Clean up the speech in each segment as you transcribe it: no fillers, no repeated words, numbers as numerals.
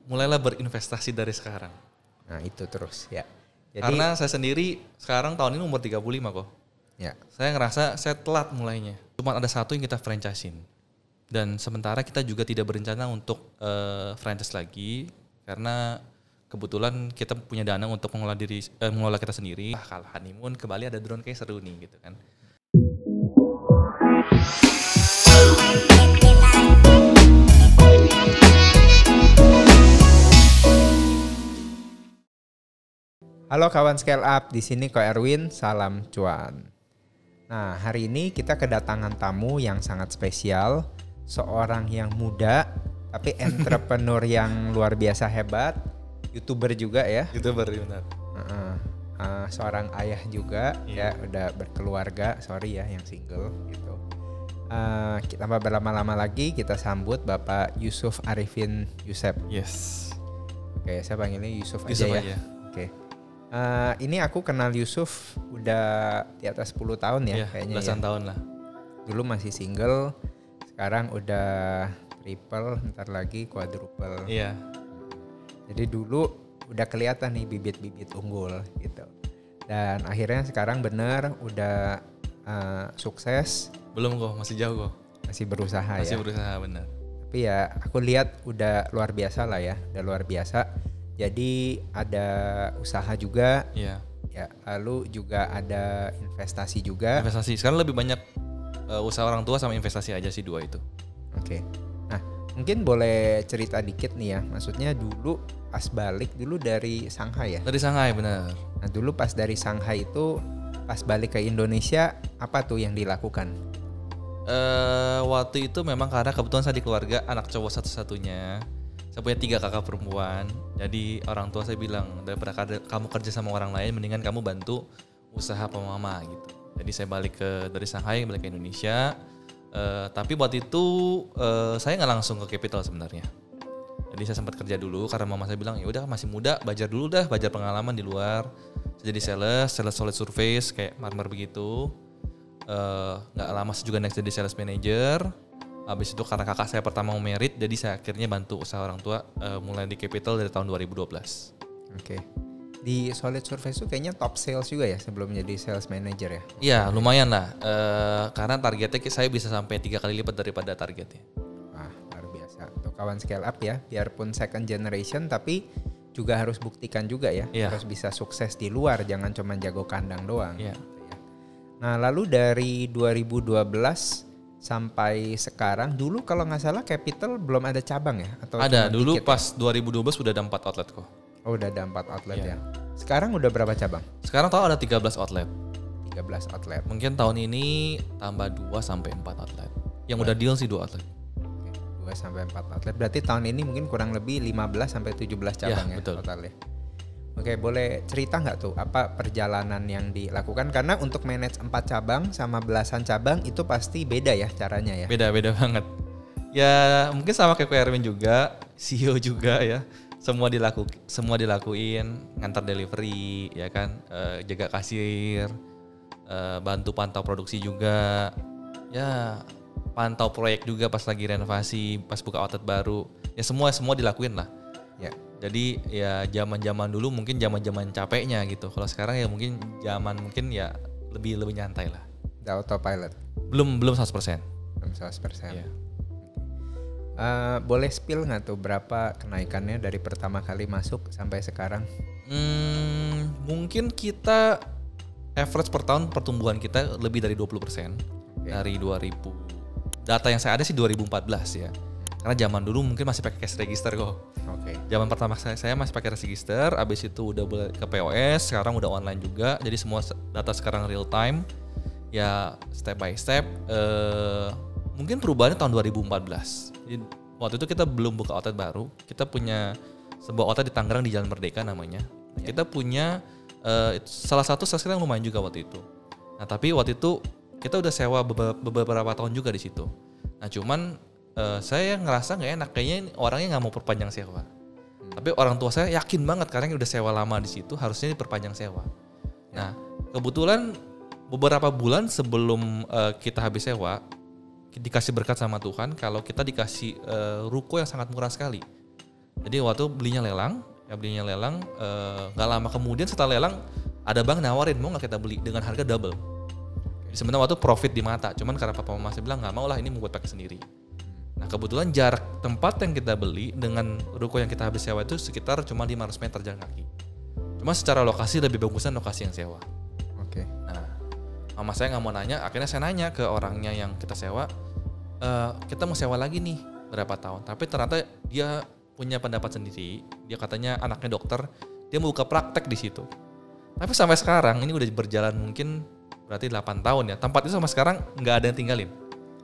mulailah berinvestasi dari sekarang. Nah itu terus ya. Jadi, karena saya sendiri sekarang tahun ini umur 35 kok. Ya. Saya ngerasa saya telat mulainya. Cuma ada satu yang kita franchisein. Dan sementara kita juga tidak berencana untuk franchise lagi karena kebetulan kita punya dana untuk mengelola kita sendiri. Kalau honeymoon ke Bali ada drone kayak seru nih gitu kan. Halo kawan Scale Up, di sini Ko Erwin, salam cuan. Nah, hari ini kita kedatangan tamu yang sangat spesial, seorang yang muda tapi entrepreneur yang luar biasa hebat, YouTuber juga ya. YouTuber benar. Seorang ayah juga ya, udah berkeluarga, sorry ya yang single gitu. Kita berlama-lama lagi kita sambut Bapak Yusuf Arifin Yusef. Yes. Oke, saya panggilnya Yusuf Yusuf aja ya. Oke. Ini aku kenal Yusuf udah di atas 10 tahun ya kayaknya belasan ya. tahun lah. Dulu masih single, sekarang udah triple, ntar lagi quadruple. Iya. Jadi dulu udah kelihatan nih bibit-bibit unggul gitu. Dan akhirnya sekarang bener udah sukses. Belum kok, masih jauh kok. Masih berusaha ya. Masih berusaha benar. Tapi ya aku lihat udah luar biasa lah ya, udah luar biasa. Jadi ada usaha juga, ya. Lalu juga ada investasi juga. Investasi sekarang lebih banyak usaha orang tua sama investasi aja sih dua itu. Oke. Nah mungkin boleh cerita dikit nih ya. Maksudnya dulu pas balik dulu dari Shanghai ya. Dari Shanghai benar. Nah dulu pas dari Shanghai itu pas balik ke Indonesia apa tuh yang dilakukan? Waktu itu memang karena kebetulan saya di keluarga anak cowok satu-satunya. Saya punya 3 kakak perempuan, jadi orang tua saya bilang daripada kamu kerja sama orang lain, mendingan kamu bantu usaha mama gitu. Jadi saya balik dari Shanghai balik ke Indonesia, tapi waktu itu saya nggak langsung ke Capital sebenarnya. Jadi saya sempat kerja dulu karena mama saya bilang ya udah masih muda, belajar dulu dah, belajar pengalaman di luar. Saya jadi sales solid surface kayak marmer begitu. Nggak lama saya juga next jadi sales manager. Habis itu karena kakak saya pertama mau merit, jadi saya akhirnya bantu usaha orang tua mulai di Capital dari tahun 2012. Oke. Di Solid Surface itu kayaknya top sales juga ya sebelum jadi sales manager ya? Iya lumayan lah, karena targetnya saya bisa sampai 3 kali lipat daripada targetnya. Wah luar biasa. Untuk kawan scale up ya, biarpun second generation tapi juga harus buktikan juga ya. Harus bisa sukses di luar, jangan cuma jago kandang doang. Iya. Gitu ya. Nah lalu dari 2012 sampai sekarang, dulu kalau nggak salah Capital belum ada cabang ya? Atau ada, dulu pas ya? 2012 sudah ada 4 outlet kok. Oh udah ada 4 outlet ya. Sekarang udah berapa cabang? Sekarang tahu ada 13 outlet. 13 outlet. Mungkin tahun ini tambah 2 sampai 4 outlet. Yang udah deal sih 2 outlet. Oke, 2 sampai 4 outlet. Berarti tahun ini mungkin kurang lebih 15 sampai 17 cabang ya betul. totalnya. Oke, boleh cerita nggak tuh apa perjalanan yang dilakukan? Karena untuk manage 4 cabang sama belasan cabang itu pasti beda ya caranya ya? Beda banget. Ya mungkin sama kayak Erwin juga, CEO juga ya. Semua dilakuin, ngantar delivery ya kan, jaga kasir, bantu pantau produksi juga. Ya pantau proyek juga pas lagi renovasi, pas buka outlet baru. Ya semua dilakuin lah. Ya. Jadi ya zaman dulu mungkin zaman capeknya gitu. Kalau sekarang ya mungkin ya lebih nyantai lah. Udah autopilot. Belum 100%. Belum 100%. Yeah. Boleh spill nggak tuh berapa kenaikannya dari pertama kali masuk sampai sekarang? Mungkin kita average per tahun pertumbuhan kita lebih dari 20%. Dari 2000. Data yang saya ada sih 2014 ya. Karena zaman dulu mungkin masih pakai cash register kok. Oke. Zaman pertama saya masih pakai cash register, abis itu udah ke POS, sekarang udah online juga. Jadi semua data sekarang real time. Ya step by step. Mungkin perubahannya tahun 2014. Jadi, waktu itu kita belum buka outlet baru. Kita punya sebuah outlet di Tangerang di Jalan Merdeka namanya. Kita punya salah satu sales yang lumayan juga waktu itu. Nah tapi waktu itu kita udah sewa beberapa tahun juga di situ. Nah cuman saya ngerasa nggak enak, kayaknya orangnya nggak mau perpanjang sewa. Tapi orang tua saya yakin banget karena udah sewa lama di situ, harusnya diperpanjang sewa. Nah kebetulan beberapa bulan sebelum kita habis sewa, dikasih berkat sama Tuhan kalau kita dikasih ruko yang sangat murah sekali. Jadi waktu belinya lelang nggak lama kemudian setelah lelang ada bank nawarin mau nggak kita beli dengan harga double. Sebenarnya waktu profit di mata, cuman karena papa mama saya bilang nggak mau lah, ini mau buat pakai sendiri. Nah kebetulan jarak tempat yang kita beli dengan ruko yang kita habis sewa itu sekitar cuma 500 meter jalan kaki. Cuma secara lokasi lebih bagusan lokasi yang sewa. Oke. Nah mama saya nggak mau nanya, akhirnya saya nanya ke orangnya yang kita sewa, kita mau sewa lagi nih berapa tahun. Tapi ternyata dia punya pendapat sendiri. Dia katanya anaknya dokter, dia mau buka praktek di situ. Tapi sampai sekarang ini udah berjalan mungkin berarti 8 tahun ya. Tempat itu sampai sekarang nggak ada yang tinggalin.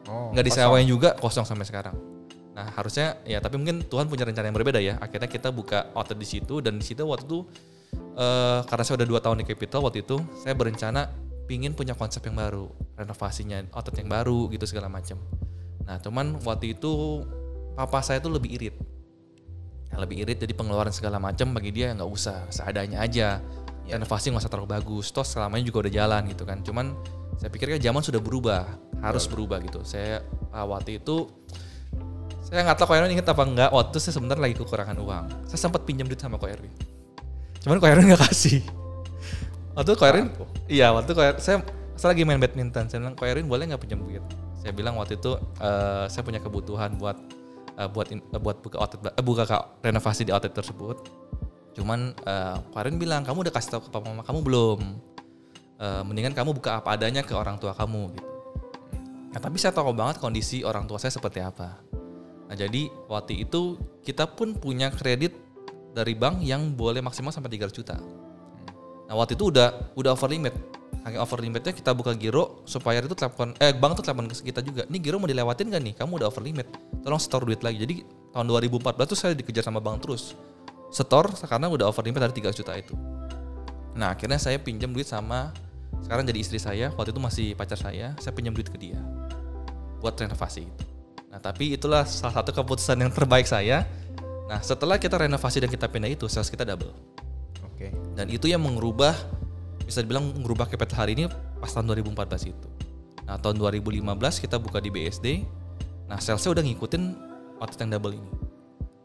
Nggak disewain juga, kosong sampai sekarang. Nah harusnya ya, tapi mungkin Tuhan punya rencana yang berbeda ya. Akhirnya kita buka outlet di situ, dan di situ waktu itu karena saya udah 2 tahun di Capital waktu itu, saya berencana pingin punya konsep yang baru, renovasinya outlet yang baru gitu segala macam. Nah cuman waktu itu papa saya tuh lebih irit, jadi pengeluaran segala macam bagi dia nggak usah, seadanya aja. Renovasi nggak usah terlalu bagus, toh selamanya juga udah jalan gitu kan. Cuman saya pikir kan zaman sudah berubah, harus berubah gitu. Saya waktu itu saya nggak tahu Ko Erwin inget apa enggak, waktu itu saya sebentar lagi kekurangan uang. Saya sempat pinjam duit sama Ko Erwin, cuman Ko Erwin nggak kasih. Waktu Ko Erwin, saya lagi main badminton. Saya bilang, Ko Erwin boleh nggak pinjam duit? Saya bilang waktu itu saya punya kebutuhan buat buka renovasi di outlet tersebut. Cuman Ko Erwin bilang, kamu udah kasih tahu ke papa mama kamu belum? Mendingan kamu buka apa adanya ke orang tua kamu gitu. Nah, tapi saya tahu banget kondisi orang tua saya seperti apa. Nah jadi waktu itu kita pun punya kredit dari bank yang boleh maksimal sampai 300 juta. Nah waktu itu udah over limit. Saking over limitnya kita buka giro supaya itu bank tuh telepon ke kita juga. Ini giro mau dilewatin gak nih? Kamu udah over limit. Tolong setor duit lagi. Jadi tahun 2014 tuh saya dikejar sama bank terus. Setor karena udah over limit dari 300 juta itu. Nah akhirnya saya pinjam duit sama sekarang jadi istri saya, waktu itu masih pacar saya pinjam duit ke dia buat renovasi itu. Nah tapi itulah salah satu keputusan yang terbaik saya. Nah setelah kita renovasi dan kita pindah itu, sales kita double. Oke. Dan itu yang bisa dibilang mengubah Capital hari ini pas tahun 2014 itu. Nah tahun 2015 kita buka di BSD. Nah salesnya udah ngikutin outlet yang double ini.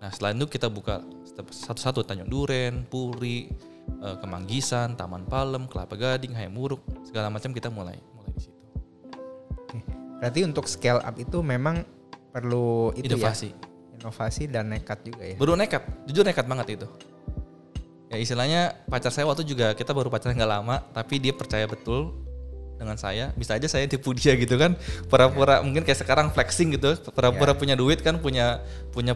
Nah selain itu kita buka satu-satu, Tanjung Duren, Puri, Kemanggisan, Taman Palem, Kelapa Gading, Hayamuruk, segala macam kita mulai di situ. Berarti untuk scale up itu memang perlu itu inovasi. Inovasi dan nekat juga ya. Baru nekat, jujur nekat banget itu. Ya istilahnya pacar saya waktu juga kita baru pacaran nggak lama, tapi dia percaya betul dengan saya. Bisa aja saya tipu dia gitu kan, pura-pura mungkin kayak sekarang flexing gitu, pura-pura punya duit kan, punya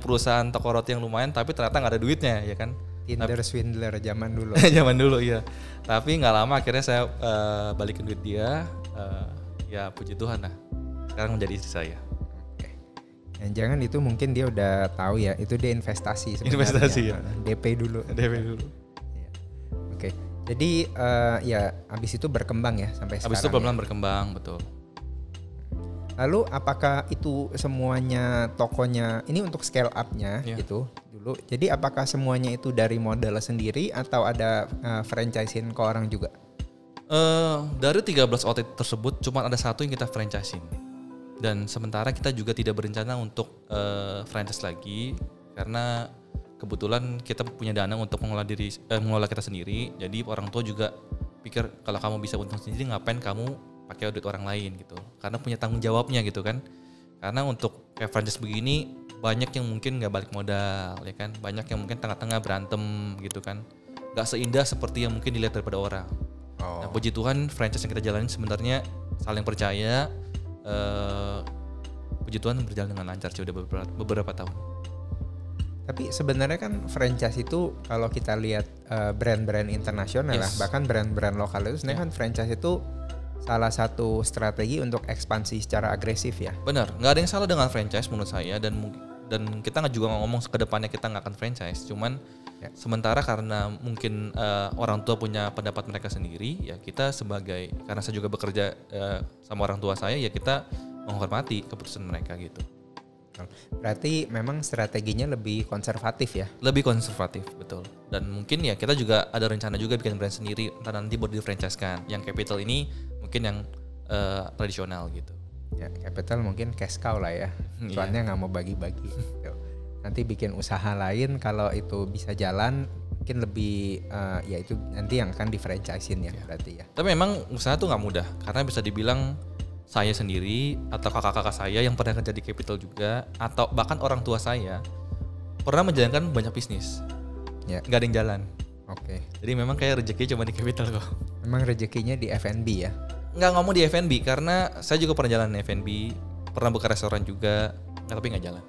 perusahaan toko roti yang lumayan, tapi ternyata nggak ada duitnya ya kan. Tinder swindler zaman dulu. Zaman dulu iya. Tapi nggak lama akhirnya saya balikin duit dia. Ya puji Tuhan lah. Sekarang menjadi istri saya. Oke. Jangan itu mungkin dia udah tahu ya. Itu dia investasi sebenarnya. Investasi ya. DP dulu. Ya. Oke. Jadi ya abis itu berkembang ya sampai sekarang. Abis itu pelan-pelan berkembang, betul. Lalu apakah itu semuanya tokonya ini untuk scale up-nya gitu dulu. Jadi apakah semuanya itu dari modal sendiri atau ada franchisein ke orang juga? Dari 13 outlet tersebut cuma ada satu yang kita franchisein. Dan sementara kita juga tidak berencana untuk franchise lagi karena kebetulan kita punya dana untuk mengelola kita sendiri. Jadi orang tua juga pikir kalau kamu bisa untung sendiri ngapain kamu pakai duit orang lain gitu, karena punya tanggung jawabnya gitu kan. Karena untuk kayak franchise begini banyak yang mungkin nggak balik modal ya kan, banyak yang mungkin tengah-tengah berantem gitu kan, nggak seindah seperti yang mungkin dilihat daripada orang. Nah puji Tuhan franchise yang kita jalanin sebenarnya saling percaya, puji Tuhan berjalan dengan lancar sudah beberapa tahun. Tapi sebenarnya kan franchise itu kalau kita lihat brand-brand internasional lah, bahkan brand-brand lokal itu sebenarnya kan franchise itu salah satu strategi untuk ekspansi secara agresif ya. Benar, nggak ada yang salah dengan franchise menurut saya, dan kita nggak juga ngomong ke depannya kita nggak akan franchise. Cuman sementara karena mungkin orang tua punya pendapat mereka sendiri, ya kita karena saya juga bekerja sama orang tua saya, ya kita menghormati keputusan mereka gitu. Berarti memang strateginya lebih konservatif ya? Lebih konservatif, betul. Dan mungkin ya kita juga ada rencana juga bikin brand sendiri, entah nanti buat di-franchise-kan. Yang Capital ini mungkin yang tradisional gitu. Ya Capital mungkin cash cow lah ya, soalnya nggak mau bagi-bagi. nanti bikin usaha lain kalau itu bisa jalan mungkin lebih ya itu nanti yang akan di franchise-in ya berarti ya. Tapi memang usaha tuh nggak mudah karena bisa dibilang saya sendiri atau kakak-kakak saya yang pernah kerja di Capital juga atau bahkan orang tua saya pernah menjalankan banyak bisnis. Ya. Nggak ada yang jalan. Oke. Jadi memang kayak rezeki cuma di Capital kok. Memang rezekinya di F&B ya. Nggak ngomong di F&B karena saya juga pernah jalan F&B, pernah buka restoran juga, tapi nggak jalan.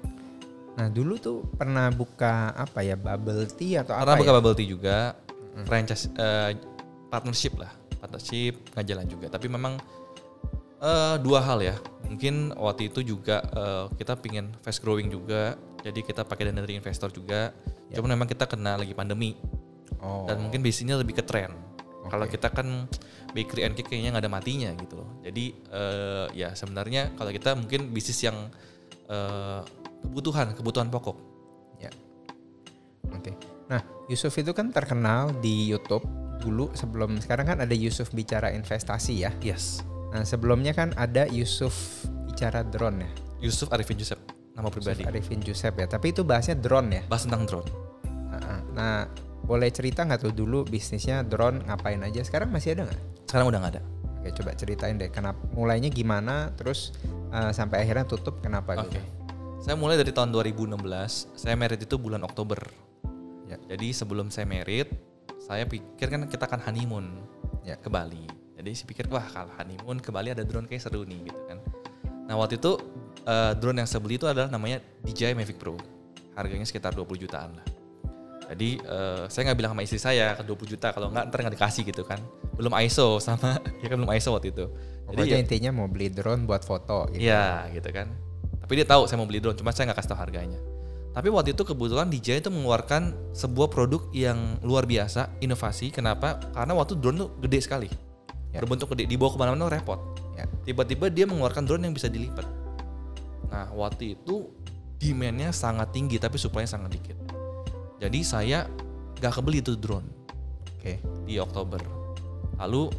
Nah dulu tuh pernah buka apa ya, bubble tea atau Pernah apa buka ya? bubble tea juga, franchise partnership nggak jalan juga. Tapi memang dua hal ya. Mungkin waktu itu juga kita pingin fast growing juga, jadi kita pakai dana dari investor juga. Cuma memang kita kena lagi pandemi dan mungkin bisnisnya lebih ke tren. Kalau kita kan bakery and cake kayaknya nggak ada matinya gitu loh. Jadi ya sebenarnya kalau kita mungkin bisnis yang kebutuhan pokok. Ya. Oke. Nah, Yusuf itu kan terkenal di YouTube dulu sebelum sekarang kan ada Yusuf Bicara Investasi ya. Yes. Nah, sebelumnya kan ada Yusuf Bicara Drone ya. Yusuf Arifin Joseph, nama pribadi. Yusuf Arifin Joseph ya, tapi itu bahasnya drone ya. Bahas tentang drone. Nah, boleh cerita nggak tuh dulu bisnisnya drone ngapain aja? Sekarang masih ada nggak? Sekarang udah nggak ada. Oke, coba ceritain deh. Kenapa mulainya gimana? Terus sampai akhirnya tutup kenapa gitu? Saya mulai dari tahun 2016. Saya married itu bulan Oktober. Ya. Jadi sebelum saya married, saya pikir kan kita akan honeymoon ke Bali. Jadi saya pikir wah kalau honeymoon ke Bali ada drone kayak seru nih gitu kan. Nah waktu itu drone yang saya beli itu adalah namanya DJI Mavic Pro. Harganya sekitar 20 jutaan lah. Jadi saya nggak bilang sama istri saya ke 20 juta kalau nggak ntar nggak dikasih gitu kan. Belum ISO sama ya kan belum ISO waktu itu. Pokoknya intinya mau beli drone buat foto gitu. Iya gitu kan. Tapi dia tahu saya mau beli drone, cuma saya nggak kasih tahu harganya. Tapi waktu itu kebetulan DJI itu mengeluarkan sebuah produk yang luar biasa, inovasi. Kenapa? Karena waktu drone tuh gede sekali, berbentuk gede, dibawa kemana-mana repot. Tiba-tiba dia mengeluarkan drone yang bisa dilipat. Nah waktu itu demand-nya sangat tinggi, tapi supply-nya sangat dikit. Jadi saya nggak kebeli itu drone. Di Oktober. Lalu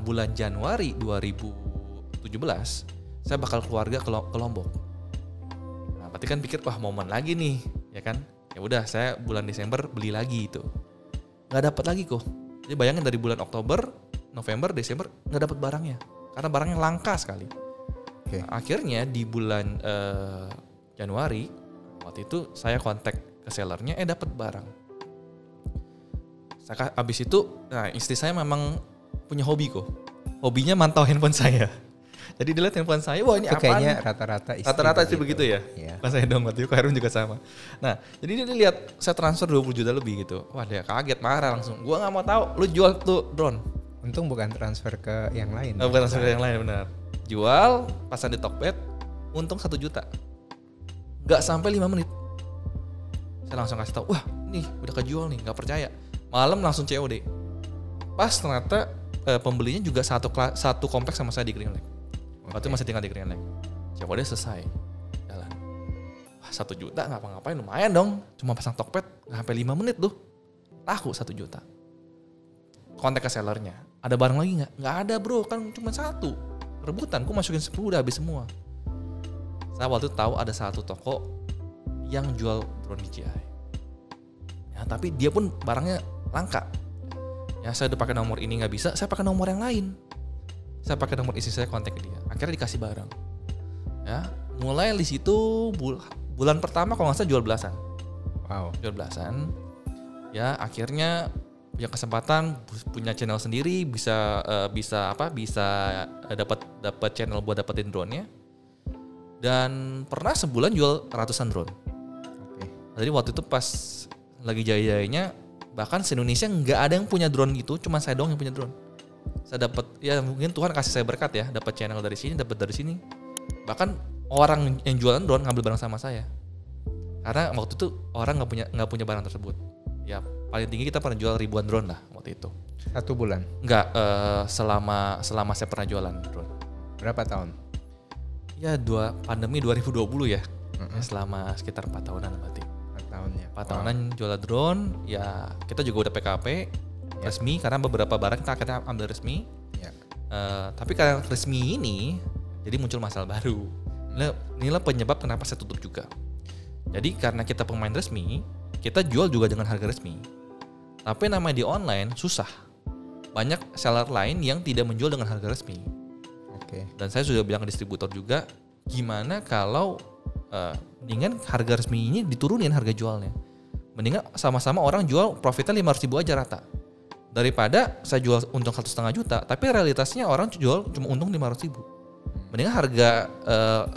bulan Januari 2017 saya bakal keluarga ke Lombok. Nah, berarti kan pikir wah momen lagi nih, ya kan? Ya udah saya bulan Desember beli lagi itu. Nggak dapat lagi kok. Jadi bayangin dari bulan Oktober, November, Desember nggak dapat barangnya. Karena barangnya langka sekali. Nah, akhirnya di bulan Januari waktu itu saya kontak ke sellernya, dapat barang. Saya abis itu, nah istri saya memang punya hobi kok. Hobinya mantau handphone saya. Jadi dia lihat handphone saya, wah ini apaan? Kayaknya rata-rata istri begitu ya. Pas saya dong waktu itu, Kak Herun juga sama. Nah, jadi dia lihat saya transfer 20 juta lebih gitu. Wah dia kaget, marah langsung. Gua nggak mau tahu, lu jual tuh drone. Untung bukan transfer ke yang lain. Bukan transfer ke yang lain, benar. Jual, pasang di Tokped, untung 1 juta. Nggak sampai 5 menit. Saya langsung kasih tahu, wah nih udah kejual nih, nggak percaya. Malam langsung COD. Pas ternyata pembelinya juga satu kompleks sama saya di Green Lake. Waktu itu masih tinggal di Green Lake. COD selesai, jalan. Wah 1 juta ngapa-ngapain lumayan dong. Cuma pasang Tokped nggak sampai 5 menit tuh. Laku 1 juta. Kontak ke sellernya, ada barang lagi nggak? Nggak ada bro, kan cuma 1. Rebutan, aku masukin 10 udah habis semua. Saya waktu itu tahu ada satu toko yang jual drone DJI. Ya, tapi dia pun barangnya langka. Ya saya udah pakai nomor ini nggak bisa, saya pakai nomor yang lain. Saya pakai nomor istri saya, kontak ke dia. Akhirnya dikasih barang. Ya, mulai di situ bulan pertama kalau nggak salah jual belasan. Wow. Jual belasan. Ya akhirnya punya kesempatan punya channel sendiri, bisa dapat channel buat dapetin drone-nya. Dan pernah sebulan jual ratusan drone. Jadi waktu itu pas lagi jaya-jayanya, bahkan se-Indonesia nggak ada yang punya drone gitu, cuma saya doang yang punya drone. Saya dapat, ya mungkin Tuhan kasih saya berkat ya, dapat channel dari sini, dapat dari sini. Bahkan orang yang jualan drone ngambil barang sama saya. Karena waktu itu orang nggak punya barang tersebut. Ya paling tinggi kita pernah jual ribuan drone lah waktu itu. 1 bulan? Enggak, selama saya pernah jualan drone. Berapa tahun? Ya pandemi 2020 ya. Selama sekitar 4 tahunan berarti. 4 tahun ya. 4 tahunan jual drone, ya kita juga udah PKP resmi karena beberapa barang kita akhirnya ambil resmi. Tapi karena resmi ini, jadi muncul masalah baru. Inilah penyebab kenapa saya tutup juga. Jadi karena kita pemain resmi, kita jual juga dengan harga resmi. Tapi namanya di online susah. Banyak seller lain yang tidak menjual dengan harga resmi. Oke. Dan saya sudah bilang ke distributor juga, gimana kalau mendingan harga resmi ini diturunin harga jualnya. Mendingan sama-sama orang jual profitnya 500.000 aja rata. Daripada saya jual untung 1,5 juta, tapi realitasnya orang jual cuma untung 500.000. Mendingan harga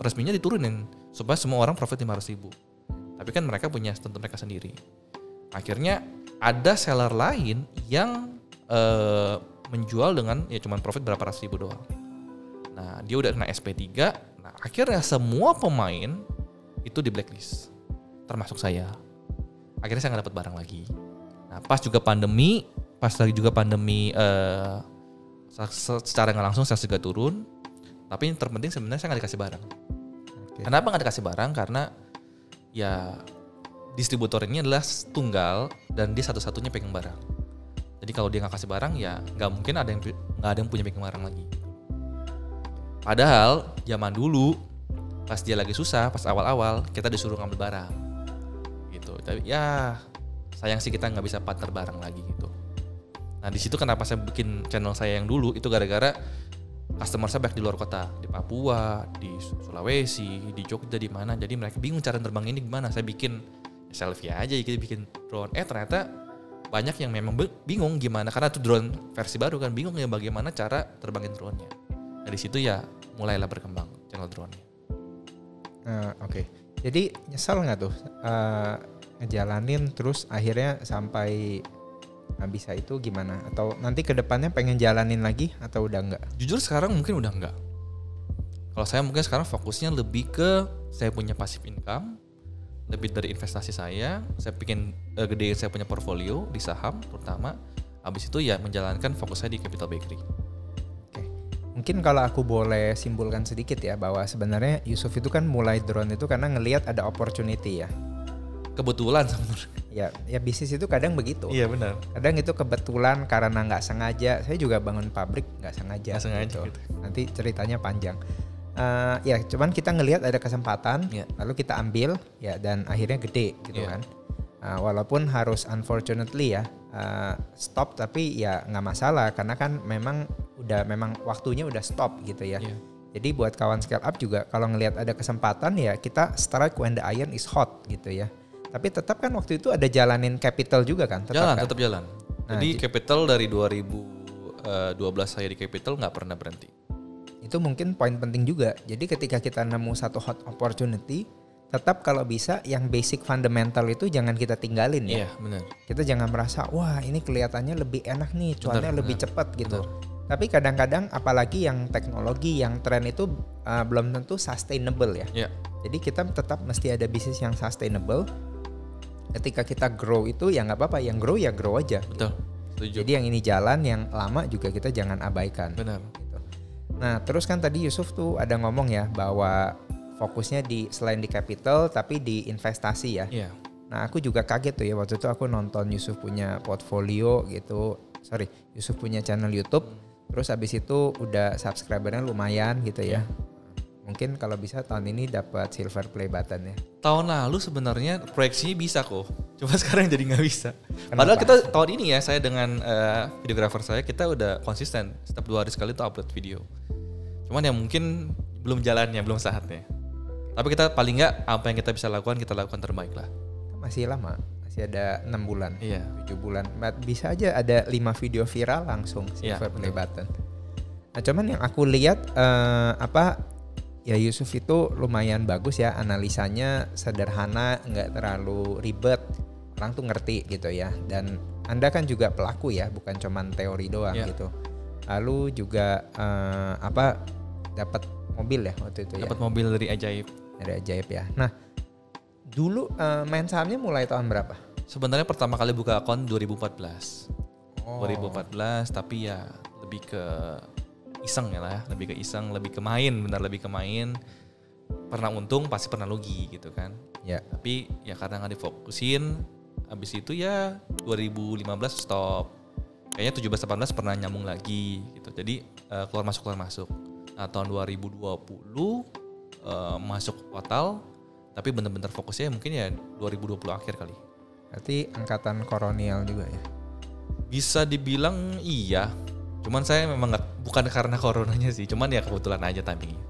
resminya diturunin supaya semua orang profit 500.000. Tapi kan mereka punya standar mereka sendiri. Akhirnya ada seller lain yang menjual dengan ya cuma profit berapa ratus ribu doang. Nah dia udah kena SP3. Nah akhirnya semua pemain itu di blacklist, termasuk saya. Akhirnya saya nggak dapat barang lagi. Nah pas lagi juga pandemi secara nggak langsung saya juga turun. Tapi yang terpenting sebenarnya saya nggak dikasih barang. Oke. Kenapa nggak dikasih barang? Karena ya distributor ini adalah tunggal dan dia satu-satunya pegang barang. Jadi kalau dia nggak kasih barang ya nggak mungkin nggak ada yang punya pegang barang lagi. Padahal zaman dulu pas dia lagi susah, pas awal-awal kita disuruh ngambil barang gitu. Tapi ya sayang sih kita nggak bisa partner barang lagi gitu. Nah di situ kenapa saya bikin channel saya yang dulu itu gara-gara customer saya banyak di luar kota, di Papua, di Sulawesi, di Jogja, di mana. Jadi mereka bingung cara terbang ini gimana. Saya bikin selfie aja, kita bikin drone. Ternyata banyak yang memang bingung gimana karena itu drone versi baru kan, bingung ya bagaimana cara terbangin drone-nya. Dari situ ya mulailah berkembang channel drone-nya. Oke. Jadi nyesel nggak tuh ngejalanin terus akhirnya sampai nggak bisa itu gimana? Atau nanti ke depannya pengen jalanin lagi atau udah enggak? Jujur sekarang mungkin udah enggak. Kalau saya mungkin sekarang fokusnya lebih ke saya punya passive income, lebih dari investasi saya bikin gedein saya punya portfolio di saham terutama. Habis itu ya menjalankan fokus saya di Capital Bakery. Oke. Mungkin kalau aku boleh simpulkan sedikit ya bahwa sebenarnya Yusuf itu kan mulai drone itu karena ngelihat ada opportunity ya. Kebetulan sebenarnya. Ya bisnis itu kadang begitu. Iya benar. Kadang itu kebetulan karena nggak sengaja. Saya juga bangun pabrik nggak sengaja. Nggak sengaja gitu. Nanti ceritanya panjang. Ya cuman kita ngelihat ada kesempatan, lalu kita ambil ya dan akhirnya gede gitu kan. Walaupun harus unfortunately ya stop, tapi ya nggak masalah karena kan memang waktunya udah stop gitu ya. Jadi buat kawan scale up juga kalau ngelihat ada kesempatan ya kita strike when the iron is hot gitu ya. Tapi tetap kan waktu itu ada jalanin capital juga kan? Tetap jalan. Jadi capital dari 2012 saya di capital nggak pernah berhenti. Itu mungkin poin penting juga. Jadi ketika kita nemu satu hot opportunity, tetap kalau bisa yang basic fundamental itu jangan kita tinggalin ya. Iya benar. Kita jangan merasa wah ini kelihatannya lebih enak nih, cuannya lebih cepat gitu. Tapi kadang-kadang apalagi yang teknologi, yang tren itu belum tentu sustainable ya. Jadi kita tetap mesti ada bisnis yang sustainable. Ketika kita grow itu ya nggak apa-apa, yang grow ya grow aja. Betul. Setuju. Jadi yang ini jalan, yang lama juga kita jangan abaikan. Benar. Gitu. Nah terus kan tadi Yusuf tuh ada ngomong ya bahwa fokusnya selain di capital tapi di investasi ya. Iya. Nah aku juga kaget tuh ya waktu itu aku nonton Yusuf punya portfolio gitu. Yusuf punya channel YouTube. Terus abis itu udah subscribernya lumayan gitu ya. Mungkin kalau bisa tahun ini dapat silver play button ya. Tahun lalu sebenarnya proyeksinya bisa kok. Cuma sekarang jadi nggak bisa. Kenapa? Padahal kita tahun ini ya saya dengan videographer saya kita udah konsisten. Setiap 2 hari sekali tuh upload video. Cuman ya mungkin belum jalannya, belum saatnya. Tapi kita paling nggak apa yang kita bisa lakukan kita lakukan terbaik lah. Masih lama. Masih ada 6 bulan. Iya. 7 bulan. Bisa aja ada 5 video viral langsung silver play button. Nah cuman yang aku lihat ya Yusuf itu lumayan bagus ya, analisanya sederhana, nggak terlalu ribet, orang tuh ngerti gitu ya. Dan Anda kan juga pelaku ya, bukan cuman teori doang gitu. Lalu juga dapat mobil ya waktu itu ya. Dapat mobil dari Ajaib. Dari Ajaib ya. Nah dulu main sahamnya mulai tahun berapa? Sebenarnya pertama kali buka akun 2014. 2014 tapi ya lebih ke iseng ya lah, lebih ke main. Pernah untung pasti pernah rugi gitu kan. Ya. Tapi ya karena nggak difokusin, habis itu ya 2015 stop. Kayaknya 17-18 pernah nyambung lagi gitu. Jadi keluar masuk. Nah tahun 2020 masuk total, Tapi bener-bener fokusnya mungkin ya 2020 akhir kali. Berarti angkatan kolonial juga ya? Bisa dibilang iya. Cuman saya memang bukan karena coronanya sih, cuman ya kebetulan aja timingnya.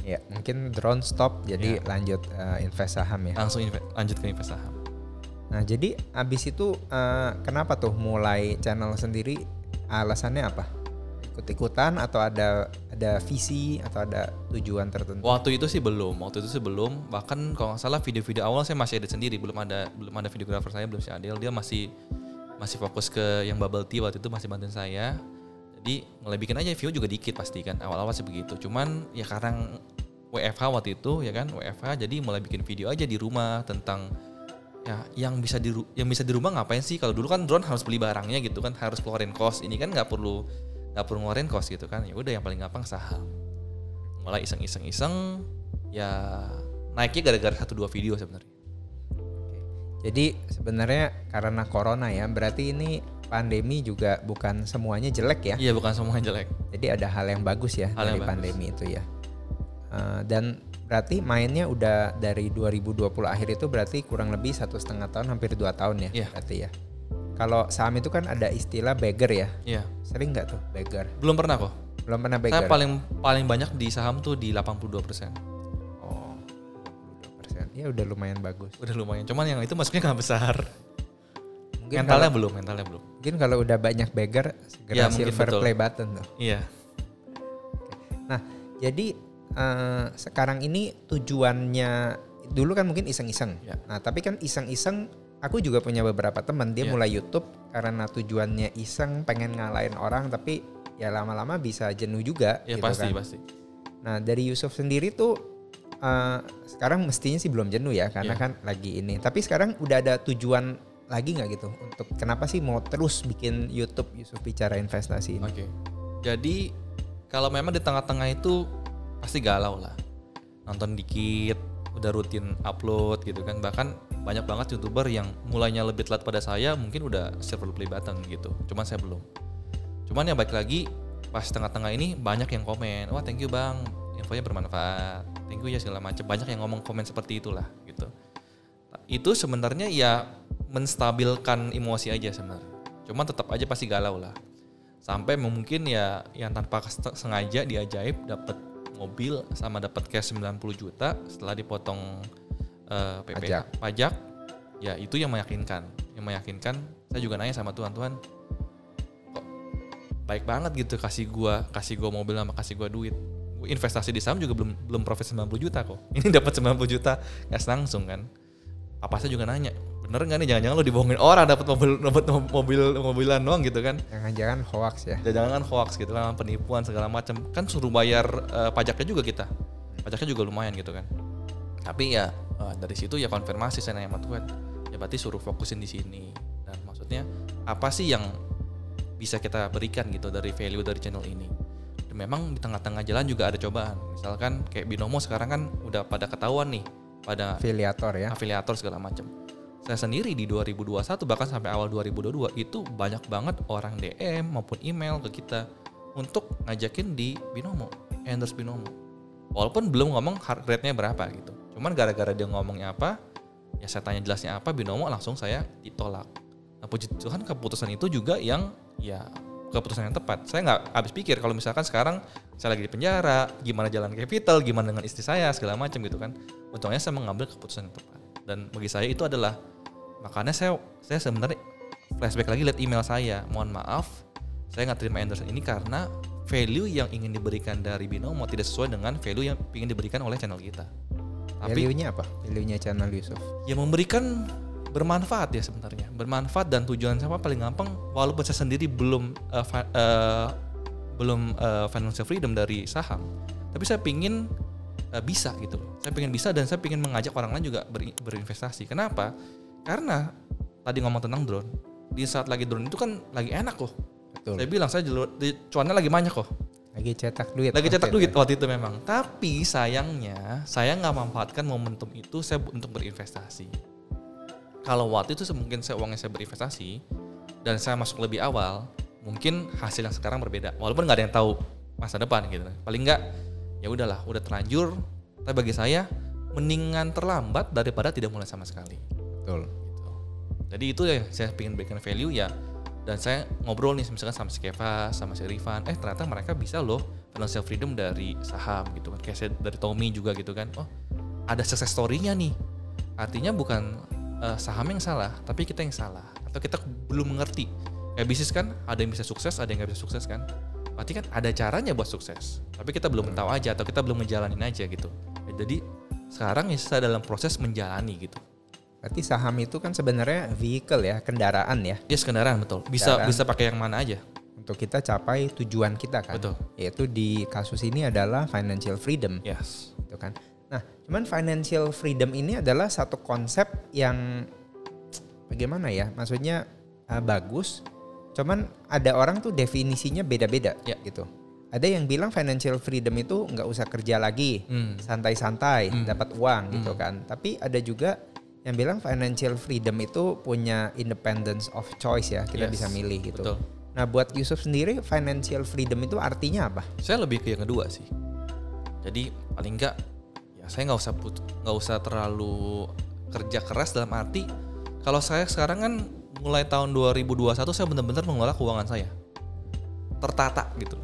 Ya, mungkin drone stop jadi lanjut invest saham ya. Langsung lanjut ke invest saham. Nah, jadi abis itu kenapa tuh mulai channel sendiri? Alasannya apa? Ikut-ikutan atau ada visi atau ada tujuan tertentu? Waktu itu sih belum. Bahkan kalau nggak salah video-video awal saya masih edit sendiri, belum ada videographer saya, belum si Adel. Dia masih fokus ke yang bubble tea waktu itu, masih bantuin saya. Jadi mulai bikin aja view juga dikit pasti kan. Awal-awal sih begitu. Cuman ya karena WFH waktu itu ya kan, WFH jadi mulai bikin video aja di rumah tentang ya yang bisa di rumah ngapain sih? Kalau dulu kan drone harus beli barangnya gitu kan, harus keluarin cost. Ini kan nggak perlu ngeluarin cost gitu kan. Ya udah yang paling gampang saham. Mulai iseng ya naiknya gara-gara 1-2 video sebenarnya. Jadi sebenarnya karena corona ya, berarti ini pandemi juga bukan semuanya jelek ya? Iya, bukan semuanya jelek. Jadi ada hal yang bagus ya dari pandemi itu ya. Dan berarti mainnya udah dari 2020 akhir itu berarti kurang lebih 1,5 tahun, hampir 2 tahun ya berarti ya. Kalau saham itu kan ada istilah beggar ya. Iya. Sering nggak tuh beggar? Belum pernah kok. Belum pernah beggar. Saya paling banyak di saham tuh di 82%. Oh, 82%. Ya udah lumayan bagus. Udah lumayan. Cuman yang itu masuknya nggak besar. Mungkin mentalnya belum. Mungkin kalau udah banyak beggar segera silver play button tuh. Iya. Nah, jadi sekarang ini tujuannya dulu kan mungkin iseng-iseng. Ya. Nah, tapi kan iseng-iseng aku juga punya beberapa teman dia mulai YouTube karena tujuannya iseng, pengen ngalahin orang, tapi ya lama-lama bisa jenuh juga. Ya gitu pasti. Nah, dari Yusuf sendiri tuh sekarang mestinya sih belum jenuh ya karena kan lagi ini. Tapi sekarang udah ada tujuan lagi nggak gitu untuk kenapa sih mau terus bikin YouTube Yusuf Bicara Investasi ini? Oke. Jadi kalau memang di tengah-tengah itu pasti galau lah. Nonton dikit, udah rutin upload gitu kan. Bahkan banyak banget YouTuber yang mulainya lebih telat pada saya, mungkin udah silver play button gitu. Cuman saya belum. Cuman ya balik lagi pas tengah-tengah ini banyak yang komen, wah thank you bang, infonya bermanfaat, thank you ya segala macam. Banyak yang ngomong komen seperti itulah gitu. Itu sebenarnya ya menstabilkan emosi aja sebenarnya. Cuman tetap aja pasti galau lah. Sampai mungkin ya yang tanpa sengaja dia ajaib dapat mobil sama dapat cash 90 juta setelah dipotong pajak. Ya itu yang meyakinkan. Saya juga nanya sama Tuhan, kok baik banget gitu kasih gua mobil sama kasih gua duit. Gua investasi di saham juga belum profit 90 juta kok. Ini dapat 90 juta gas langsung kan. Papa saya juga nanya, bener nggak nih jangan-jangan lo dibohongin orang dapat mobilan doang gitu kan? Jangan-jangan hoax ya? Jangan hoax gitu kan, penipuan segala macam. Kan suruh bayar pajaknya juga kita, pajaknya juga lumayan gitu kan. Tapi ya dari situ ya konfirmasi saya nanya sama Tuhan, ya berarti suruh fokusin di sini. Dan maksudnya apa sih yang bisa kita berikan gitu dari value dari channel ini? Dan memang di tengah-tengah jalan juga ada cobaan. Misalkan kayak Binomo sekarang kan udah pada ketahuan nih, pada afiliator segala macam. Saya sendiri di 2021 bahkan sampai awal 2022 itu banyak banget orang DM maupun email ke kita untuk ngajakin di Binomo, endorse Binomo. Walaupun belum ngomong heart rate-nya berapa gitu. Cuman gara-gara dia ngomongnya apa, ya saya tanya jelasnya apa, Binomo langsung saya ditolak. Nah puji Tuhan keputusan itu juga yang ya keputusan yang tepat. Saya nggak habis pikir kalau misalkan sekarang saya lagi di penjara, gimana jalan capital, gimana dengan istri saya segala macam gitu kan. Untungnya saya mengambil keputusan yang tepat. Dan bagi saya itu adalah makanya saya sebenarnya flashback lagi lihat email saya. Mohon maaf, saya nggak terima endorsement ini karena value yang ingin diberikan dari Binomo tidak sesuai dengan value yang ingin diberikan oleh channel kita. Value-nya apa? Value-nya channel Yusuf? Ya memberikan bermanfaat ya sebenarnya. Bermanfaat dan tujuan saya paling gampang walaupun saya sendiri belum financial freedom dari saham. Tapi saya pingin bisa gitu loh. Saya pingin bisa dan saya pingin mengajak orang lain juga berinvestasi. Kenapa? Karena tadi ngomong tentang drone. Di saat lagi drone itu kan lagi enak kok. Betul. Saya bilang cuannya lagi banyak kok. Lagi cetak duit. Waktu itu memang. Tapi sayangnya saya nggak memanfaatkan momentum itu saya untuk berinvestasi. Kalau waktu itu mungkin uangnya saya berinvestasi dan saya masuk lebih awal, mungkin hasil yang sekarang berbeda. Walaupun nggak ada yang tahu masa depan gitu. Paling nggak ya udahlah, udah terlanjur. Tapi bagi saya mendingan terlambat daripada tidak mulai sama sekali. Betul. Gitu. Jadi itu yang saya pengen berikan value ya. Dan saya ngobrol nih misalkan sama si Keva, sama si Rifan, ternyata mereka bisa loh financial freedom dari saham gitu kan. Kayak saya dari Tommy juga gitu kan. Oh, ada success story-nya nih. Artinya bukan saham yang salah, tapi kita yang salah. Atau kita belum mengerti. Kayak bisnis kan, ada yang bisa sukses, ada yang nggak bisa sukses kan. Berarti kan ada caranya buat sukses, tapi kita belum tahu aja atau kita belum ngejalanin aja gitu. Jadi sekarang ya saya dalam proses menjalani gitu. Berarti saham itu kan sebenarnya vehicle ya, kendaraan ya. Yes, kendaraan betul. Bisa pakai yang mana aja. Untuk kita capai tujuan kita kan. Betul. Yaitu di kasus ini adalah financial freedom. Yes. Gitu kan. Nah, cuman financial freedom ini adalah satu konsep yang bagaimana ya? Maksudnya bagus. Cuman ada orang tuh definisinya beda-beda gitu. Ada yang bilang financial freedom itu nggak usah kerja lagi, santai-santai, dapat uang gitu kan. Tapi ada juga yang bilang financial freedom itu punya independence of choice ya, kita bisa milih gitu. Betul. Nah buat Yusuf sendiri financial freedom itu artinya apa? Saya lebih ke yang kedua sih. Jadi paling nggak ya saya nggak usah terlalu kerja keras dalam arti kalau saya sekarang kan mulai tahun 2021 saya benar-benar mengelola keuangan saya tertata gitu.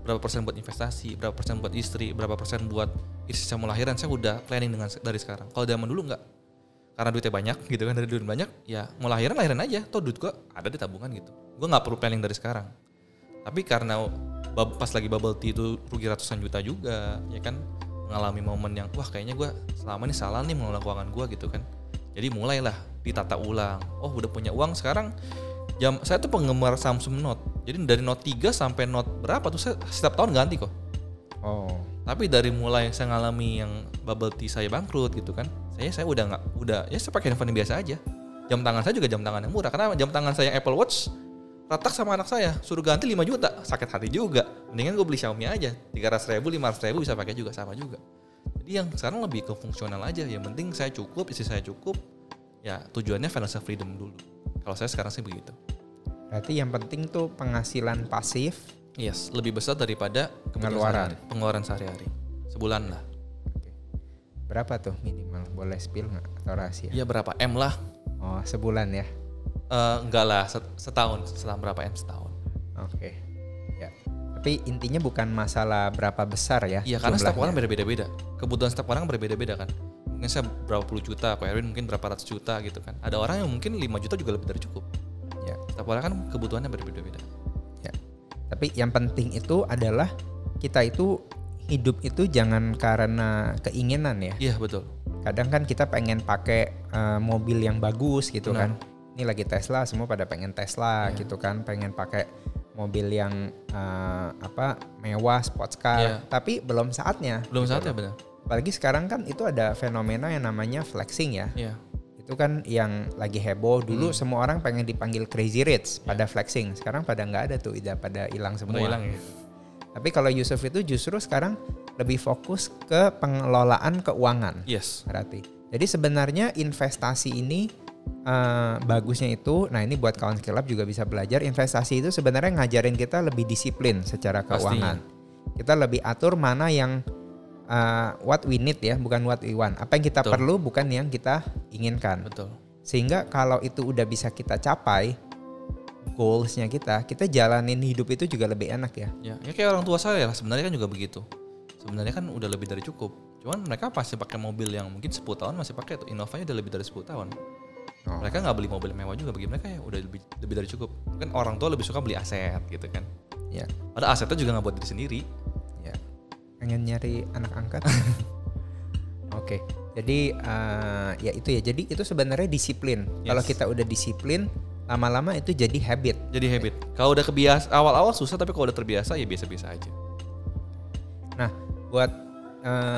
Berapa persen buat investasi, berapa persen buat istri, berapa persen buat istri saya mau lahiran, saya udah planning dari sekarang. Kalau zaman dulu enggak, karena duitnya banyak gitu kan, dari duit banyak ya mau lahiran aja, toh duit gua ada di tabungan gitu. Gua nggak perlu planning dari sekarang. Tapi karena pas lagi bubble tea itu rugi ratusan juta juga, ya kan mengalami momen yang wah kayaknya gua selama ini salah nih mengelola keuangan gua gitu kan. Jadi mulailah ditata ulang. Oh udah punya uang sekarang. Saya tuh penggemar Samsung Note. Jadi dari Note 3 sampai Note berapa tuh saya setiap tahun ganti kok. Oh. Tapi dari mulai saya ngalami yang bubble tea saya bangkrut gitu kan. Saya udah saya pakai handphone yang biasa aja. Jam tangan saya juga jam tangan yang murah karena jam tangan saya yang Apple Watch retak sama anak saya. Suruh ganti 5 juta, sakit hati juga. Mendingan gue beli Xiaomi aja. 300.000, 500.000 bisa pakai juga sama juga. Jadi yang sekarang lebih ke fungsional aja. Yang penting saya cukup, istri saya cukup. Ya tujuannya financial freedom dulu. Kalau saya sekarang sih begitu. Berarti yang penting tuh penghasilan pasif. Yes, lebih besar daripada pengeluaran sehari-hari. Sebulan lah. Oke. Berapa tuh minimal? Boleh spill nggak atau rahasia? Ya berapa M lah. Oh sebulan ya? Enggak lah, setahun. Setelah berapa M setahun. Oke. Ya. Tapi intinya bukan masalah berapa besar ya? Iya, karena setiap orang berbeda-beda. Kebutuhan setiap orang berbeda-beda kan. Mungkin saya berapa puluh juta, Pak Erwin mungkin berapa ratus juta gitu kan. Ada orang yang mungkin 5 juta juga lebih dari cukup. Ya. Setiap orang kan kebutuhannya berbeda-beda. Ya. Tapi yang penting itu adalah kita itu hidup itu jangan karena keinginan ya. Iya betul. Kadang kan kita pengen pakai mobil yang bagus gitu kan. Ini lagi Tesla, semua pada pengen Tesla gitu kan. Pengen pakai mobil yang mewah, sports car. Tapi belum saatnya. Belum saatnya benar. Apalagi sekarang kan itu ada fenomena yang namanya flexing ya. Iya. Itu kan yang lagi heboh. Dulu semua orang pengen dipanggil crazy rich pada flexing. Sekarang pada nggak ada tuh, pada hilang semua. Udah hilang ya. Tapi kalau Yusuf itu justru sekarang lebih fokus ke pengelolaan keuangan. Yes. Berarti. Jadi sebenarnya investasi ini bagusnya itu, nah ini buat kawan Scale Up juga bisa belajar. Investasi itu sebenarnya ngajarin kita lebih disiplin secara keuangan. Pastinya. Kita lebih atur mana yang what we need ya, bukan what we want. Apa yang kita perlu, bukan yang kita inginkan. Betul. Sehingga kalau itu udah bisa kita capai, goalsnya kita jalanin hidup itu juga lebih enak ya. Ya kayak orang tua saya lah, sebenarnya kan juga begitu. Sebenarnya kan udah lebih dari cukup. Cuman mereka pasti pakai mobil yang mungkin 10 tahun masih pakai tuh. Innovanya udah lebih dari 10 tahun. Mereka nggak beli mobil mewah juga, bagi mereka ya udah lebih dari cukup. Kan orang tua lebih suka beli aset gitu kan. Ya. Padahal asetnya juga nggak buat diri sendiri. Ya. Pengen nyari anak angkat. Oke. Jadi ya itu ya. Jadi itu sebenarnya disiplin. Yes. Kalau kita udah disiplin, lama-lama itu jadi habit. Jadi habit. Kalau udah kebiasa, awal-awal susah, tapi kalau udah terbiasa ya biasa-biasa aja. Nah, buat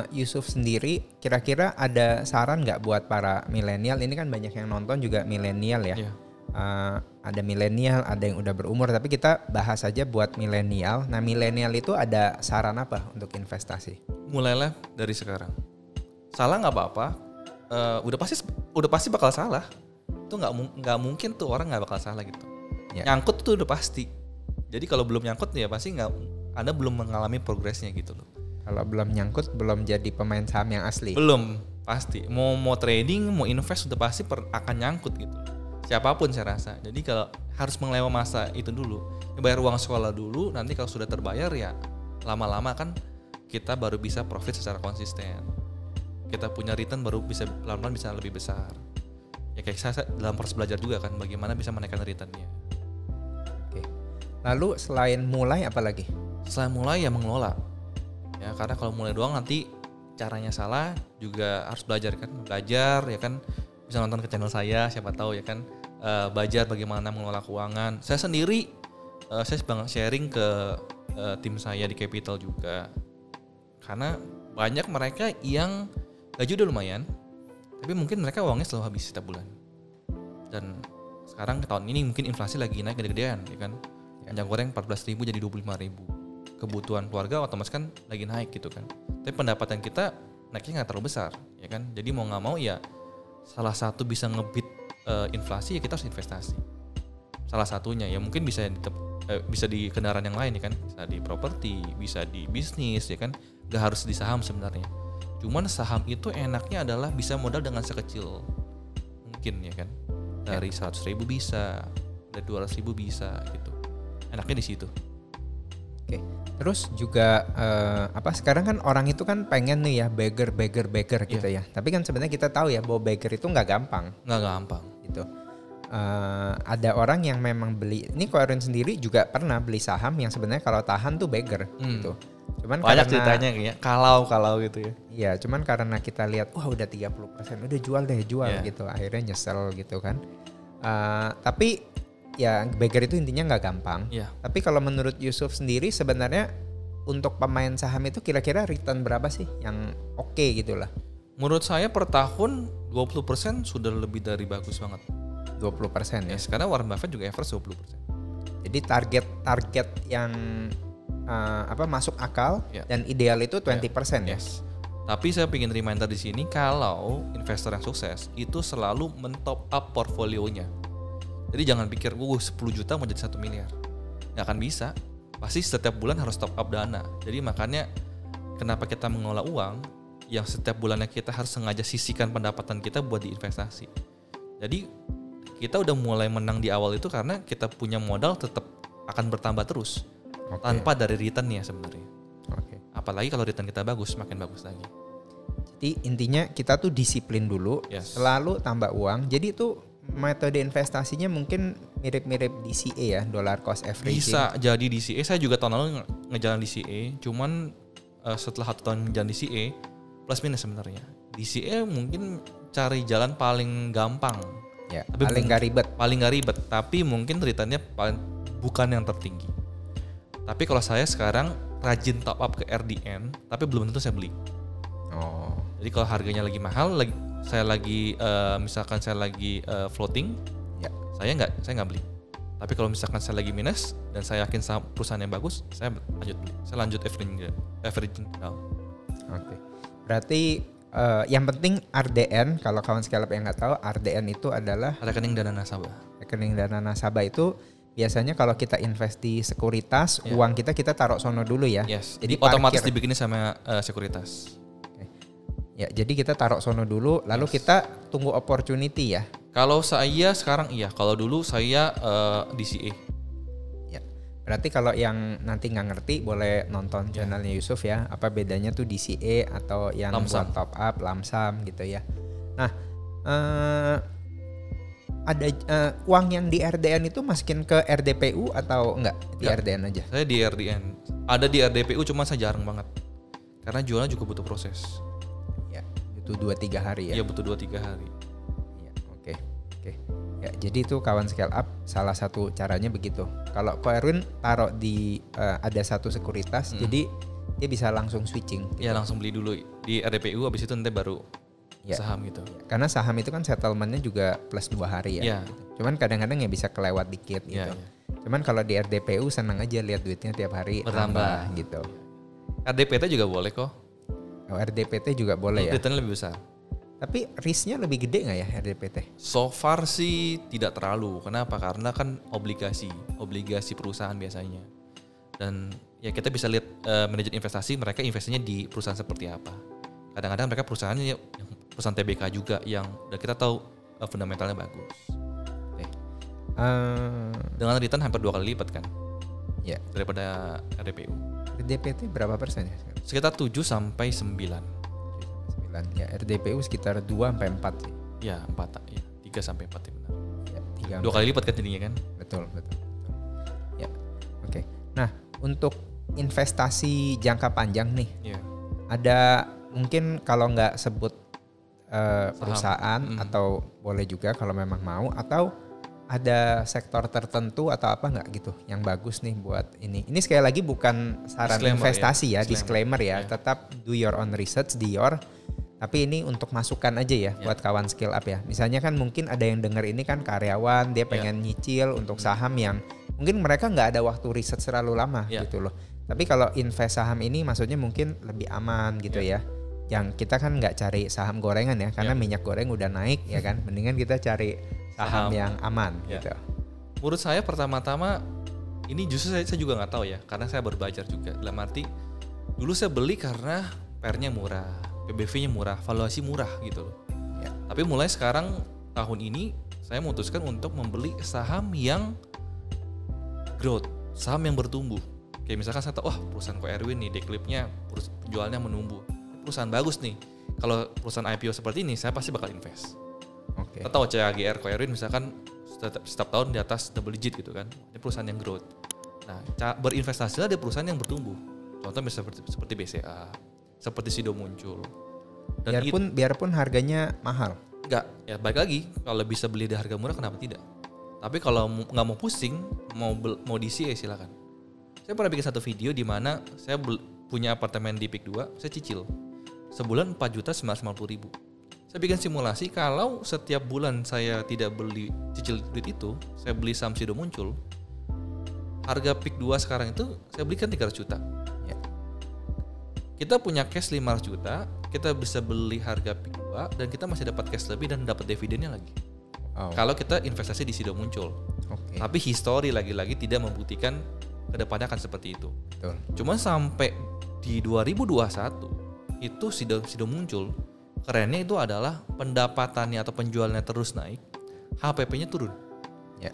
Yusuf sendiri, kira-kira ada saran nggak buat para milenial? Ini kan banyak yang nonton juga milenial ya. Yeah. Ada milenial, ada yang udah berumur, tapi kita bahas aja buat milenial. Nah, milenial itu ada saran apa untuk investasi? Mulailah dari sekarang. Salah nggak apa-apa. Udah pasti bakal salah. Itu nggak mungkin tuh orang nggak bakal salah gitu. Yeah. Nyangkut tuh udah pasti. Jadi kalau belum nyangkut ya pasti Anda belum mengalami progresnya gitu loh. Kalau belum nyangkut, belum jadi pemain saham yang asli. Belum, Pasti. Mau trading, mau invest udah pasti akan nyangkut gitu. Siapapun saya rasa. Jadi kalau harus melewati masa itu dulu. Bayar uang sekolah dulu, nanti kalau sudah terbayar ya lama-lama kan kita baru bisa profit secara konsisten. Kita punya return baru bisa pelan-pelan bisa lebih besar. Ya kayak saya dalam proses belajar juga kan bagaimana bisa menaikkan returnnya. Oke. Lalu selain mulai apa lagi? Selain mulai ya mengelola. Ya karena kalau mulai doang nanti caranya salah juga harus belajar kan. Belajar ya kan bisa nonton ke channel saya siapa tahu ya kan belajar bagaimana mengelola keuangan. Saya sendiri saya sharing ke tim saya di Capital juga. Karena banyak mereka yang gaji udah lumayan tapi mungkin mereka uangnya selalu habis setiap bulan. Dan sekarang tahun ini mungkin inflasi lagi naik gede-gedean ya kan. Minyak goreng 14.000 jadi 25.000. Kebutuhan keluarga otomatis kan lagi naik gitu kan. Tapi pendapatan kita naiknya nggak terlalu besar ya kan. Jadi mau nggak mau ya salah satu bisa ngebit inflasi ya kita harus investasi. Salah satunya ya mungkin bisa di kendaraan yang lain ya kan. Bisa di properti, bisa di bisnis ya kan. Gak harus di saham sebenarnya. Cuman saham itu enaknya adalah bisa modal dengan sekecil mungkin ya kan. Dari 100.000 bisa, dari 200.000 bisa gitu. Enaknya di situ. Oke. Terus juga sekarang kan orang itu kan pengen nih ya beggar gitu ya. Tapi kan sebenarnya kita tahu ya bahwa beggar itu nggak gampang. Nggak gampang. Gitu. Ada orang yang memang beli. Ini Ko Erwin sendiri juga pernah beli saham yang sebenarnya kalau tahan tuh beggar gitu. Cuman banyak ceritanya kayaknya kalau gitu ya. Iya, cuman karena kita lihat wah udah 30%, udah jual gitu. Akhirnya nyesel gitu kan. Tapi ya beggar itu intinya nggak gampang. Yeah. Tapi kalau menurut Yusuf sendiri sebenarnya untuk pemain saham itu kira-kira return berapa sih yang oke gitu lah? Menurut saya per tahun 20% sudah lebih dari bagus banget. 20% ya. Karena Warren Buffett juga average 20%. Jadi target yang masuk akal dan ideal itu 20% ya. Yes. Tapi saya ingin reminder di sini kalau investor yang sukses itu selalu men-top up portfolionya. Jadi jangan pikir 10 juta mau jadi 1 miliar. Nggak akan bisa. Pasti setiap bulan harus top up dana. Jadi makanya kenapa kita mengelola uang yang setiap bulannya kita harus sengaja sisihkan pendapatan kita buat diinvestasi. Jadi kita udah mulai menang di awal itu karena kita punya modal tetap akan bertambah terus. Tanpa dari returnnya sebenarnya. Apalagi kalau return kita bagus, makin bagus lagi. Jadi intinya kita tuh disiplin dulu, selalu tambah uang. Jadi itu metode investasinya mungkin mirip-mirip DCA ya, dollar cost averaging. Bisa jadi DCA. Saya juga tahun lalu ngejalan DCA. Cuman setelah 1 tahun ngejalan DCA, plus minus sebenarnya. DCA mungkin cari jalan paling gampang. Ya, paling gak ribet. Paling gak ribet, tapi mungkin returnnya bukan yang tertinggi. Tapi kalau saya sekarang rajin top up ke RDN, tapi belum tentu saya beli. Jadi kalau harganya lagi mahal, misalkan saya lagi floating, saya nggak beli. Tapi kalau misalkan saya lagi minus dan saya yakin perusahaan yang bagus, saya lanjut beli. Saya lanjut averaging down. Oke. Berarti yang penting RDN, kalau kawan scalp yang nggak tahu, RDN itu adalah rekening dana nasabah. Rekening dana nasabah itu biasanya kalau kita invest di sekuritas, uang kita taruh sono dulu ya. Jadi otomatis dibikinnya sama sekuritas. Ya, jadi kita taruh sono dulu, lalu kita tunggu opportunity ya. Kalau saya sekarang iya, kalau dulu saya DCA. Ya, berarti kalau yang nanti nggak ngerti boleh nonton channelnya Yusuf ya. Apa bedanya tuh DCA atau yang buat top up, lamsam gitu ya. Nah, ada uang yang di RDN itu masukin ke RDPU atau enggak? Di RDN aja? Saya di RDN. Ada di RDPU cuma saya jarang banget. Karena jualnya juga butuh proses. Ya, butuh 2-3 hari ya? Iya, butuh 2-3 hari. Ya, oke. Ya, jadi itu kawan scale up salah satu caranya begitu. Kalau Ko Erwin taruh di ada satu sekuritas, jadi dia bisa langsung switching. Iya, langsung beli dulu di RDPU, habis itu nanti baru saham gitu. Karena saham itu kan settlementnya juga plus 2 hari ya. Gitu. Cuman kadang-kadang ya bisa kelewat dikit gitu. Cuman kalau di RDPU senang aja lihat duitnya tiap hari bertambah gitu. RDPT juga boleh kok. RDPT juga boleh ya. Returnnya lebih besar. Tapi risknya lebih gede nggak ya RDPT? So far sih tidak terlalu. Kenapa? Karena kan obligasi perusahaan biasanya. Dan ya kita bisa lihat manajer investasi mereka investasinya di perusahaan seperti apa. Kadang-kadang mereka perusahaannya yang perusahaan TBK juga yang udah kita tahu fundamentalnya bagus. Dengan return hampir 2 kali lipat kan Ya. daripada RDPU. RDPT berapa persen ya? Sekitar 7 sampai 9. 9. Ya, RDPU sekitar 2 sampai 4 sih. Ya 4 ya 3 sampai 4 ya benar. Ya, 2 kali lipat kan jadinya kan. Betul. Ya. Oke. Nah, untuk investasi jangka panjang nih. Iya. Ada mungkin kalau nggak sebut perusahaan atau boleh juga kalau memang mau, atau ada sektor tertentu atau apa nggak gitu yang bagus nih buat ini. Ini sekali lagi bukan saran Disclaimer investasi ya, Disclaimer. disclaimer ya. Ya. Tetap do your own research, tapi ini untuk masukan aja ya buat kawan scale up ya. Misalnya kan mungkin ada yang denger ini kan karyawan, dia pengen nyicil untuk saham yang mungkin mereka nggak ada waktu riset terlalu lama gitu loh. Tapi kalau invest saham ini maksudnya mungkin lebih aman gitu ya. Yang kita kan nggak cari saham gorengan ya, karena minyak goreng udah naik ya kan. Mendingan kita cari saham yang aman gitu. Menurut saya pertama-tama ini justru saya juga nggak tahu ya, karena saya baru belajar juga. Dalam arti dulu saya beli karena PR-nya murah, PBV-nya murah, valuasi murah gitu loh. Ya. Tapi mulai sekarang tahun ini saya memutuskan untuk membeli saham yang growth, saham yang bertumbuh. Kayak misalkan saya tahu, perusahaan Ko Erwin nih, Declip-nya penjualannya menumbuh. Perusahaan bagus nih. Kalau perusahaan IPO seperti ini, saya pasti bakal invest. Oke. Kita tahu CAGR Ko Erwin misalkan setiap tahun di atas double digit gitu kan. Ini perusahaan yang growth. Nah, berinvestasilah di perusahaan yang bertumbuh. Contoh misalnya seperti BCA, seperti Sido Muncul. Dan Biarpun harganya mahal. Enggak, ya balik lagi, kalau bisa beli di harga murah kenapa tidak? Tapi kalau nggak mau pusing, mau DCA silakan. Saya pernah bikin satu video di mana saya punya apartemen di PIK 2, saya cicil. Sebulan 4.950.000. Saya bikin simulasi kalau setiap bulan saya tidak beli cicil duit itu, saya beli saham Sido Muncul. Harga PIK 2 sekarang itu saya belikan 300 juta. Ya. Kita punya cash 500 juta, kita bisa beli harga PIK 2 dan kita masih dapat cash lebih dan dapat dividennya lagi. Kalau kita investasi di Sido Muncul. Tapi histori lagi-lagi tidak membuktikan kedepannya akan seperti itu. Betul. Cuman sampai di 2021 itu Sido Muncul, kerennya itu adalah pendapatannya atau penjualannya terus naik, HPP-nya turun. Ya.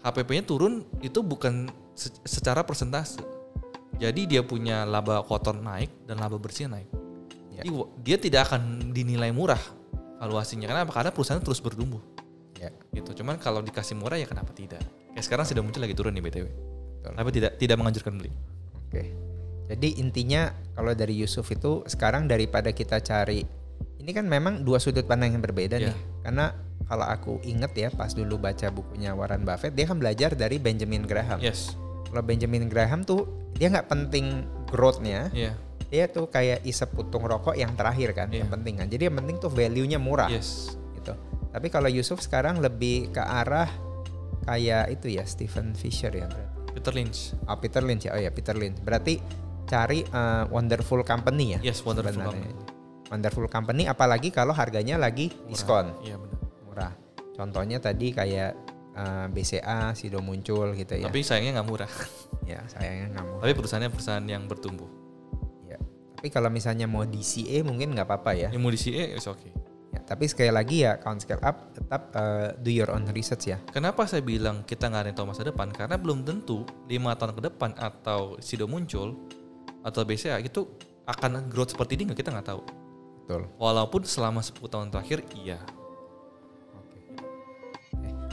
HPP-nya turun itu bukan secara persentase. Jadi dia punya laba kotor naik dan laba bersih naik. Ya. Jadi dia tidak akan dinilai murah valuasinya. Kenapa? Karena perusahaan terus bertumbuh. Ya. Gitu. Cuman kalau dikasih murah ya kenapa tidak? Kayak sekarang Sido Muncul lagi turun nih BTW. Betul. Tapi tidak menganjurkan beli. Oke. Jadi intinya kalau dari Yusuf itu sekarang daripada kita cari, ini kan memang dua sudut pandang yang berbeda nih. Karena kalau aku inget ya pas dulu baca bukunya Warren Buffett, dia kan belajar dari Benjamin Graham. Yes. Kalau Benjamin Graham tuh dia nggak penting growth-nya. Yeah. Dia tuh kayak isep putung rokok yang terakhir kan, yang penting kan. Jadi yang penting tuh value-nya murah. Yes. Gitu. Tapi kalau Yusuf sekarang lebih ke arah kayak itu ya, Stephen Fisher ya berarti. Peter Lynch. Peter Lynch ya. Oh ya, Peter Lynch. Berarti cari wonderful company ya. Yes, wonderful sebenarnya. company. Wonderful company apalagi kalau harganya lagi diskon. Iya benar. Murah. Contohnya tadi kayak BCA, Sido Muncul gitu ya. Tapi sayangnya nggak murah. Ya, sayangnya nggak murah. Tapi perusahaannya perusahaan yang bertumbuh. Ya. Tapi kalau misalnya mau DCA mungkin nggak apa-apa ya. Yang mau DCA is okay. Ya, tapi sekali lagi ya, account scale up tetap do your own research ya. Kenapa saya bilang kita nggak ada yang tahu masa depan? Karena belum tentu 5 tahun ke depan atau Sido Muncul atau BCA itu akan growth seperti ini, kita nggak tahu. Betul. Walaupun selama 10 tahun terakhir iya. Oke.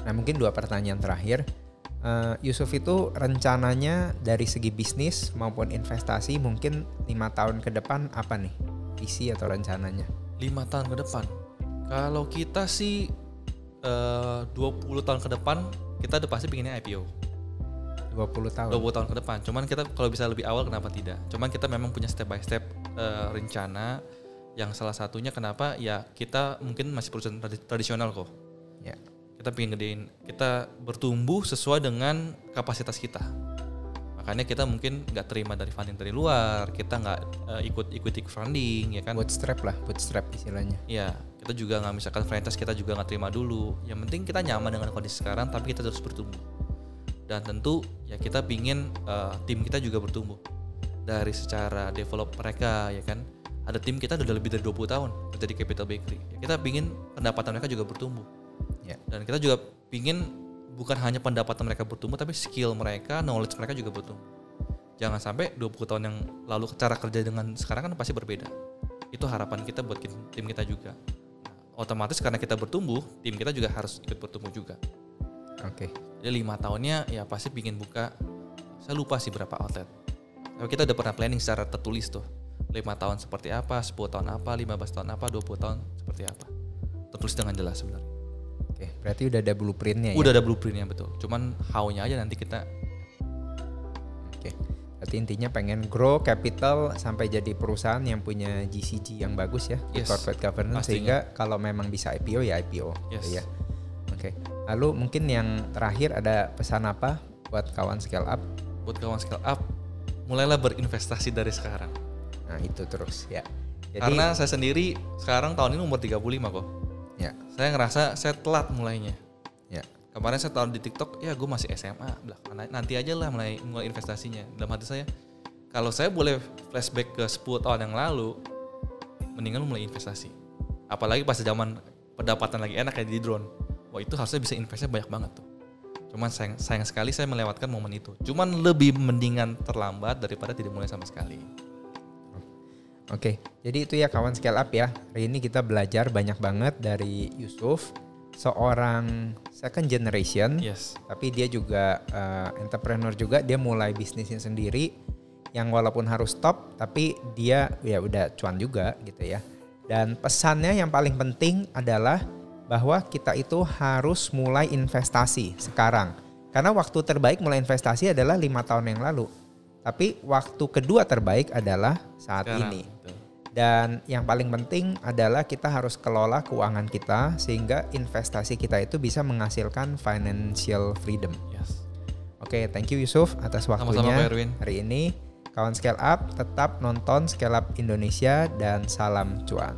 Nah mungkin 2 pertanyaan terakhir. Yusuf itu rencananya dari segi bisnis maupun investasi mungkin 5 tahun ke depan apa nih visi atau rencananya? 5 tahun ke depan. Kalau kita sih 20 tahun ke depan kita udah pasti pengennya IPO. 20 tahun. 20 tahun ke depan. Cuman kita kalau bisa lebih awal kenapa tidak? Cuman kita memang punya step by step rencana yang salah satunya kenapa ya kita mungkin masih perusahaan tradisional kok. Ya. Kita pengen gedein, kita bertumbuh sesuai dengan kapasitas kita. Makanya kita mungkin nggak terima dari funding dari luar, kita nggak ikut funding ya kan. Bootstrap istilahnya. Ya, kita juga nggak misalkan franchise kita juga nggak terima dulu. Yang penting kita nyaman dengan kondisi sekarang, tapi kita terus bertumbuh. Dan tentu ya kita pingin tim kita juga bertumbuh dari secara develop mereka ya kan. ada tim kita udah lebih dari 20 tahun kerja di Capital Bakery. Kita pingin pendapatan mereka juga bertumbuh. Dan kita juga pingin bukan hanya pendapatan mereka bertumbuh, tapi skill mereka, knowledge mereka juga bertumbuh. Jangan sampai 20 tahun yang lalu cara kerja dengan sekarang kan pasti berbeda. Itu harapan kita buat tim kita juga. Otomatis karena kita bertumbuh, tim kita juga harus ikut bertumbuh juga. Oke. Jadi 5 tahunnya ya pasti pingin buka, saya lupa sih berapa outlet. Tapi kita udah pernah planning secara tertulis tuh. 5 tahun seperti apa, 10 tahun apa, 15 tahun apa, 20 tahun seperti apa. Tertulis dengan jelas sebenarnya. Oke, berarti udah ada blueprintnya ya? Udah ada blueprintnya betul. Cuman how-nya aja nanti kita. Oke, berarti intinya pengen grow capital sampai jadi perusahaan yang punya GCG yang bagus ya, corporate governance, sehingga kalau memang bisa IPO ya IPO. Gitu ya. Oke, lalu mungkin yang terakhir ada pesan apa buat kawan scale up? Buat kawan scale up, mulailah berinvestasi dari sekarang. Nah itu terus ya. Jadi, karena saya sendiri sekarang tahun ini umur 35 kok. Ya. Saya ngerasa saya telat mulainya. Ya. Kemarin saya tahu di TikTok, ya gue masih SMA, nanti aja lah mulai investasinya. Dalam hati saya, kalau saya boleh flashback ke 10 tahun yang lalu, mendingan mulai investasi. Apalagi pas zaman pendapatan lagi enak kayak di drone. Wah itu harusnya bisa investnya banyak banget tuh. Cuman sayang sekali saya melewatkan momen itu. Cuman lebih mendingan terlambat daripada tidak mulai sama sekali. Oke, jadi itu ya kawan scale up ya. Hari ini kita belajar banyak banget dari Yusuf, seorang second generation, tapi dia juga entrepreneur juga. Dia mulai bisnisnya sendiri, yang walaupun harus stop, tapi dia ya udah cuan juga gitu ya. Dan pesannya yang paling penting adalah bahwa kita itu harus mulai investasi sekarang. Karena waktu terbaik mulai investasi adalah 5 tahun yang lalu. Tapi waktu kedua terbaik adalah saat sekarang, ini. Betul. Dan yang paling penting adalah kita harus kelola keuangan kita sehingga investasi kita itu bisa menghasilkan financial freedom. Oke, thank you Yusuf atas waktunya. Sama-sama, hari ini. Kawan Scale Up tetap nonton Scale Up Indonesia dan salam cuan.